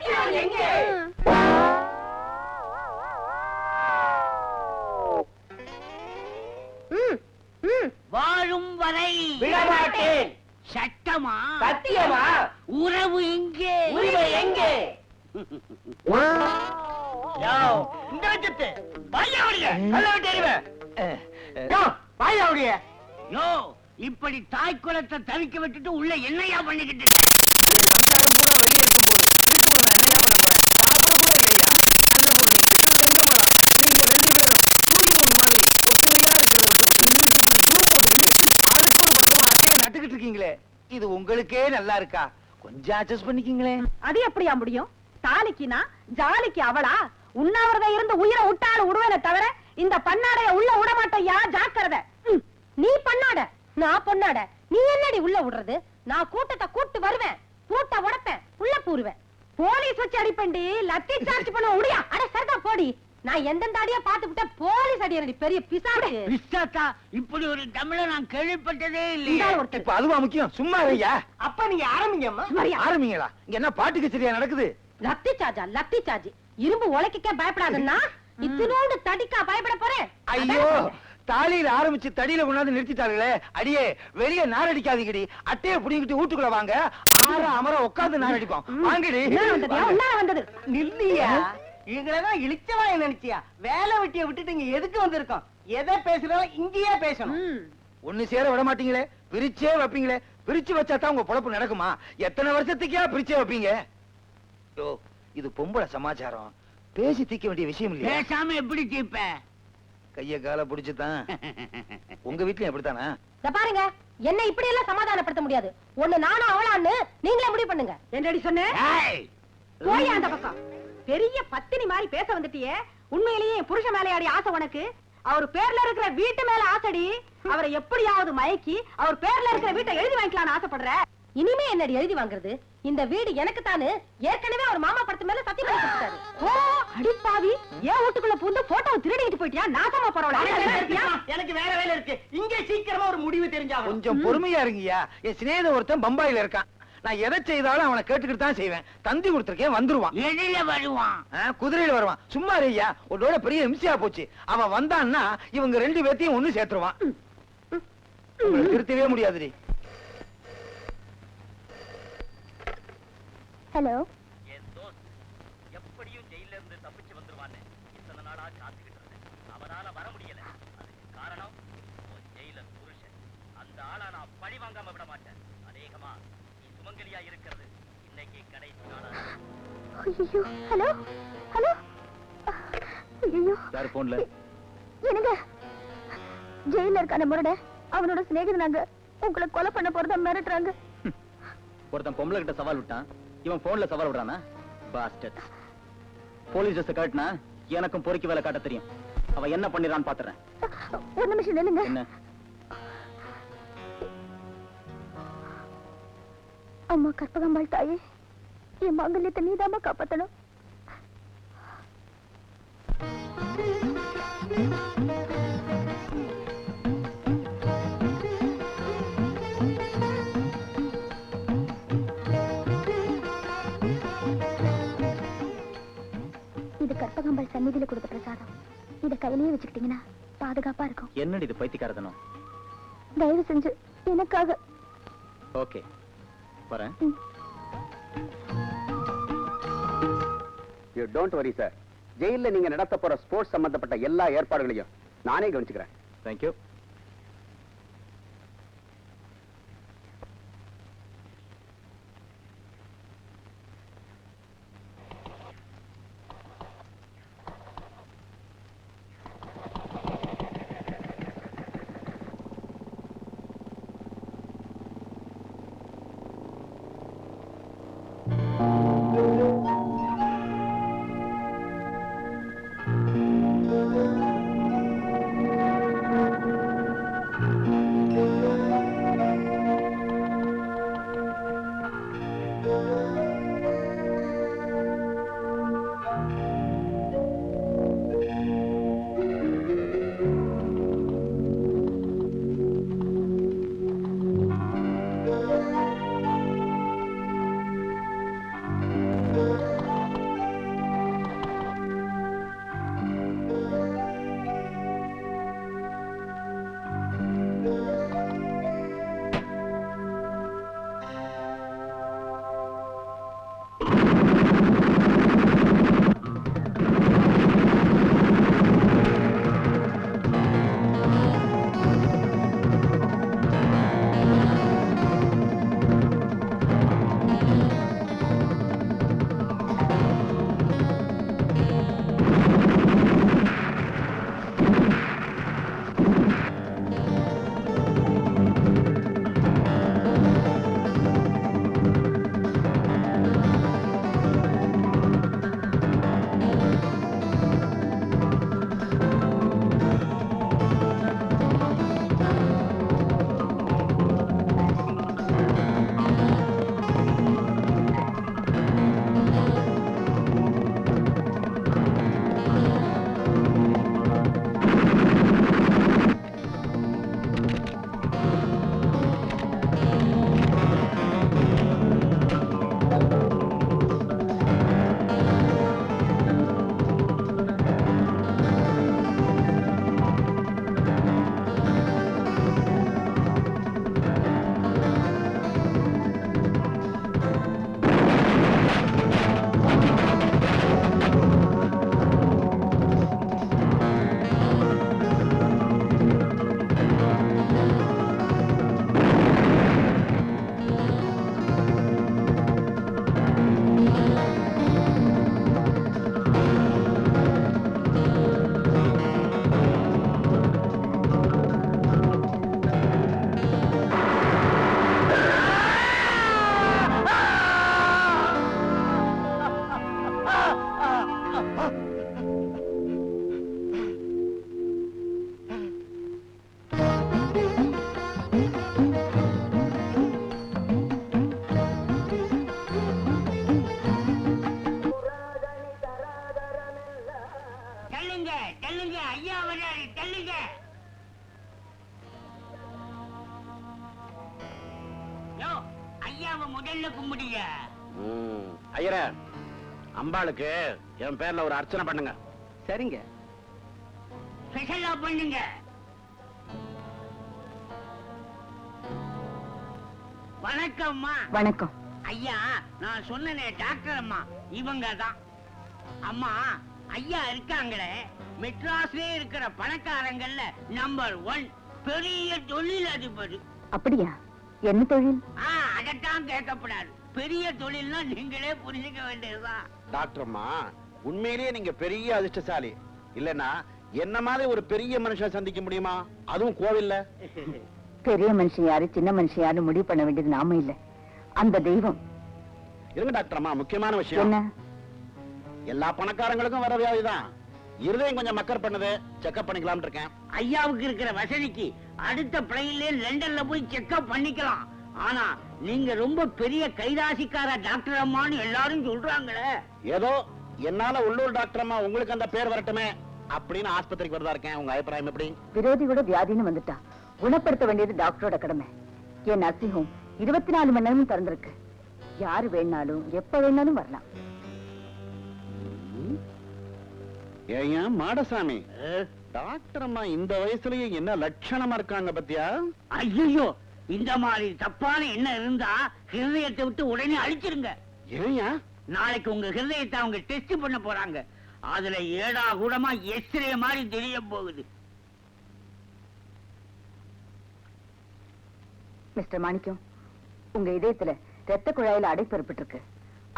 சத்தியம் எங்கே? வாழும் வரை விடமாட்டேன். சட்டமா சத்தியமா? உறவு எங்கே? உரிமை எங்கே? இந்த லட்சத்து வாயாவுடைய யோ, இப்படி தாய் குலத்தை தவிக்க விட்டுட்டு உள்ள என்னையா பண்ணிக்கிட்டு நட்டுக்கிட்டு இருக்கீங்களே, இது உங்களுக்கே நல்லா இருக்கா? கொஞ்சம் அட்ஜஸ்ட் பண்ணிக்கீங்களே. அது எப்படியா முடியும்? தாலிக்குனா ஜாலிக்கு அவளா? உண்ணாவிரதம் இருந்து உயிரை விட்டாலும் விடுவேனே தவிர இந்த பண்ணாடைய உள்ள விட மாட்டேயா, ஜாக்கிரதை. நீ பண்ணாட, நான் பொண்ணாட, நீ என்னடி உள்ள விடுறது? நான் கூட்டத்தை கூட்டு வருவேன், பூட்ட உடைப்பேன், உள்ள பூருவேன், போலீஸ் வச்சு அடிப்பண்டி, லத்தி சார்ஜ் பண்ண முடியா? அட சரிதா போடி. நான் எந்தெந்த அடியா பாத்துக்கிட்ட போலீஸ் அடியடி, பெரிய பிசாடு. பிஸ்தாத்தா, இப்படி ஒரு தமிழ நான் கேள்விப்பட்டதே இல்லையா. இப்ப அதுவா முக்கியம்? சும்மா ஐயா. அப்ப நீங்க ஆரம்பிங்கம்மா. ஆரம்பிங்களா? இங்க என்ன பாட்டுக்கு சரியா நடக்குது? லத்தி சார்ஜா? லத்தி சார்ஜ் இரும்பு உலக்கிக்க பயப்படாதுன்னா இத்தினோண்டு தடிக்கா பயப்பட போறேன்? ஐயோ, தாலியில ஆரம்பிச்சு தடியில கொண்டாந்து நிறுத்திட்டாங்களே. அடியே, வெளிய நாரடிக்காதீங்கடி. அட்டையை புடிங்கிட்டு வீட்டுக்குள்ள வாங்க. அமர உட்கார்ந்து நாரடிப்போம். வாங்கடி. வந்தது நில்லியா? இதுலதான் இழிச்சவா நினைச்சியா? வேலை வெட்டிய விட்டுட்டு இங்க எதுக்கு வந்திருக்கோம்? எதை பேசுறாலும் இங்கேயே பேசணும். ஒண்ணு சேர விட மாட்டீங்களே, பிரிச்சே வைப்பீங்களே. பிரிச்சு வச்சாதான் உங்க பொழப்பு நடக்குமா? எத்தனை வருஷத்துக்கே பிரிச்சே வைப்பீங்க? யோ, இது பொம்பளை சமாச்சாரம், பேசி தீக்க வேண்டிய விஷயம் இல்லையா? பேசாம எப்படி தீப்ப? கைய கால புடிச்சுதான். உங்க வீட்லயும் எப்படித்தானா? பாருங்க, என்ன இப்படி எல்லாம் சமாதானப்படுத்த முடியாது. ஒண்ணு நானும் அவளான்னு நீங்களே முடிவு பண்ணுங்க. என்னடி சொன்ன? போய் அந்த பக்கம். பெரிய பத்தினி மாதிரி பேச வந்துட்டியே. உண்மையிலேயே புருஷ மேலையாடி ஆசை உனக்கு? அவர் பேர்ல இருக்கிற வீட்டு மேல ஆசைடி. அவரை எப்படியாவது மயக்கி அவர் பேர்ல இருக்கிற வீட்டை எழுதி வாங்கிக்கலாம்னு ஆசைப்படுற. இனிமே என்னடி எழுதி வாங்குறது? இந்த வீடு எனக்கு தானு ஏற்கனவே அவர் மாமா படத்து மேல சத்தியம் பண்ணி கொடுத்தாரு. ஓ அடிப்பாவி, ஏன் வீட்டுக்குள்ள புந்து போட்டோ திருடிட்டு போயிட்டியா? நாசமா பரவாயில்ல. எனக்கு வேற வேலை இருக்கு. இங்க சீக்கிரமா ஒரு முடிவு தெரிஞ்சாகும். கொஞ்சம் பொறுமையா இருங்கய்யா. என் சிநேகித ஒருத்தன் பம்பாயில இருக்கான். நான் எதை செய்தாலும் அவனை கேட்டுக்கிட்டு தான் செய்வேன். தந்தி கொடுத்திருக்கேன், வந்துருவான். எதில வருவான்? குதிரையில வருவான். சும்மா இருயா, உன்னோட பெரிய இம்சையா போச்சு. அவன் வந்தான்னா இவங்க ரெண்டு பேத்தையும் ஒண்ணு சேர்த்துருவான். திருத்தவே முடியாதுடி. ஹலோ. என் தோஸ்த் எப்படியும் ஜெயில இருந்து தப்பிச்சு வந்துருவான்னு இத்தனை நாளா காத்துக்கிட்டு இருந்தேன். அவனால வர முடியல. அதுக்கு காரணம் ஜெயிலர் புருஷன். அந்த ஆளா நான் பழி வாங்காம விட மாட்டேன். அநேகமா நீ சுமங்கலியா இருக்கிறது இன்னைக்கு கடைசி நாளா. Hello hello. ஐயோ, யாரு போன்ல? என்னங்க, ஜெயில இருக்கான முரட அவனோட சிநேகிதனாங்க உங்களை கொலை பண்ண போறதா மிரட்டுறாங்க. ஒருத்தன் பொம்பளை கிட்ட சவால் விட்டான், இவன் போன்ல சவால் விடுறானா? பாஸ்டர்ட். போலீஸ் ட்ரெஸ் காட்டினா எனக்கும் பொறுக்கி வேலை காட்ட தெரியும். அவன் என்ன பண்ணிரான்னு பாத்துறேன். ஒரு நிமிஷம் நில்லுங்க. என்ன? அம்மா கற்பகம்பாள் தாயே, என் மங்கல்யத்தை நீதாமா காப்பாத்தணும். இது கற்பகம்பாள் சந்நிதியில கொடுத்த பிரசாதம். இத கையிலேயே வச்சுக்கிட்டீங்கன்னா பாதுகாப்பா இருக்கும். என்னடி இது பைத்தியக்காரத்தனம்? தயவு செஞ்சு எனக்காக. ஓகே, வரேன். You don't worry sir. ஜெயில நீங்க நடத்த போற ஸ்போர்ட்ஸ் சம்பந்தப்பட்ட எல்லா ஏற்பாடுகளையும் நானே கவனிச்சுக்கிறேன். தேங்க்யூ. ஐயரே, அம்பாளுக்கு என் பேர்ல ஒரு அர்ச்சனை பண்ணுங்க. சரிங்க. ஸ்பெஷலா பண்ணுங்க. வணக்கம்மா. வணக்கம். ஐயா, நான் சொன்னனே டாக்டர் அம்மா, இவங்க தான். அம்மா, ஐயா இருக்காங்களே, மெட்ராஸ்லயே இருக்கிற பணக்காரங்கள்ல நம்பர் 1 பெரிய தொழில் அதிபர். அப்படியா? என்ன தொழில்? அதத்தான் கேட்கப்படாது. பெரிய தொழில்னா நீங்களே புரிஞ்சுக்க வேண்டியதுதான். டாக்டர் அம்மா, உண்மையிலேயே நீங்க பெரிய அதிர்ஷ்டசாலி. இல்லன்னா என்ன மாதிரி ஒரு பெரிய மனுஷனை சந்திக்க முடியுமா, அதுவும் கோவில்ல? பெரிய மனுஷன் யாரு சின்ன மனுஷன் யாரு முடிவு பண்ண வேண்டியது நாம இல்ல, அந்த தெய்வம். இருங்க டாக்டர் அம்மா, முக்கியமான விஷயம். என்ன? எல்லா பணக்காரங்களுக்கும் வர வியாதிதான். இருதயம் கொஞ்சம் மக்கர் பண்ணுது, செக்அப் பண்ணிக்கலாம்னு இருக்கேன். ஐயாவுக்கு இருக்கிற வசதிக்கு அடுத்த பிளைன்ல லண்டன்ல போய் செக்அப் பண்ணிக்கலாம். ஆனா நீங்க ரொம்ப பெரிய கைராசிக்கார டாக்டர் அம்மான்னு எல்லாரும் சொல்றாங்களே. ஏதோ என்னால உள்ளூர் டாக்டர் அம்மா உங்களுக்கு அந்த பேர் வரட்டுமே அப்படின்னு ஆஸ்பத்திரிக்கு வரதா இருக்கேன். உங்க அபிப்பிராயம் எப்படி? விரோதியோட வியாதின்னு வந்துட்டா குணப்படுத்த வேண்டியது டாக்டரோட கடமை. என் நர்சிங் ஹோம் 24 மணி நேரமும் திறந்திருக்கு. யாரு வேணாலும் எப்ப வேணாலும் வரலாம். ஏன் மாடசாமி, டாக்டர் அம்மா இந்த வயசுலயே என்ன லட்சணமா இருக்காங்க பத்தியா? ஐயோ, இந்த மாதிரி தப்பான என்ன இருந்தா ஹிருதயத்தை விட்டு உடனே அழிச்சிருங்க. ஏயா? நாளைக்கு உங்க ஹிருதயத்தை அவங்க டெஸ்ட் பண்ண போறாங்க. அதுல ஏடா கூடமா எக்ஸ்ரே மாதிரி தெரிய போகுது. மிஸ்டர் மாணிக்கம், உங்க இதயத்துல ரத்த குழாயில அடைப்பு ஏற்பட்டிருக்கு.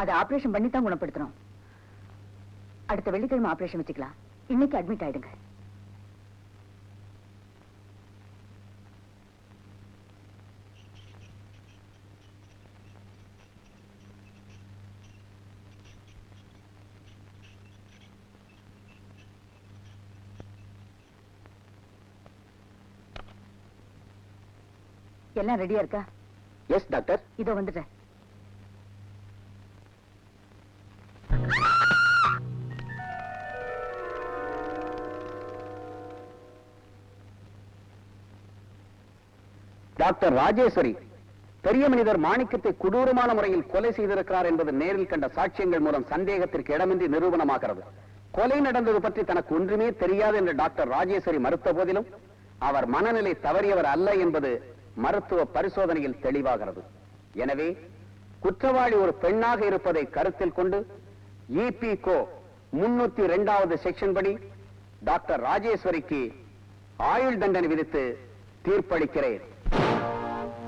அதை ஆபரேஷன் பண்ணி தான் குணப்படுத்தணும். அடுத்த வெள்ளிக்கிழமை ஆபரேஷன் வச்சுக்கலாம். இன்னைக்கு அட்மிட் ஆயிடுங்க. எல்லாம் ரெடியா இருக்கா? Yes doctor. இதோ வந்துட்டேன். டாக்டர் ராஜேஸ்வரி பெரிய மனிதர் மாணிக்கத்தை கொடூரமான முறையில் கொலை செய்திருக்கிறார் என்பது நேரில் கண்ட சாட்சியங்கள் மூலம் சந்தேகத்திற்கு இடமின்றி நிரூபணமாகிறது. கொலை நடந்தது பற்றி தனக்கு ஒன்றுமே தெரியாது என்று டாக்டர் ராஜேஸ்வரி மறுத்த போதிலும் அவர் மனநிலை தவறியவர் அல்ல என்பது மருத்துவ பரிசோதனையில் தெளிவாகிறது. எனவே குற்றவாளி ஒரு பெண்ணாக இருப்பதை கருத்தில் கொண்டு EPCO 302வது செக்ஷன் படி டாக்டர் ராஜேஸ்வரிக்கு ஆயுள் தண்டனை விதித்து தீர்ப்பளிக்கிறேன்.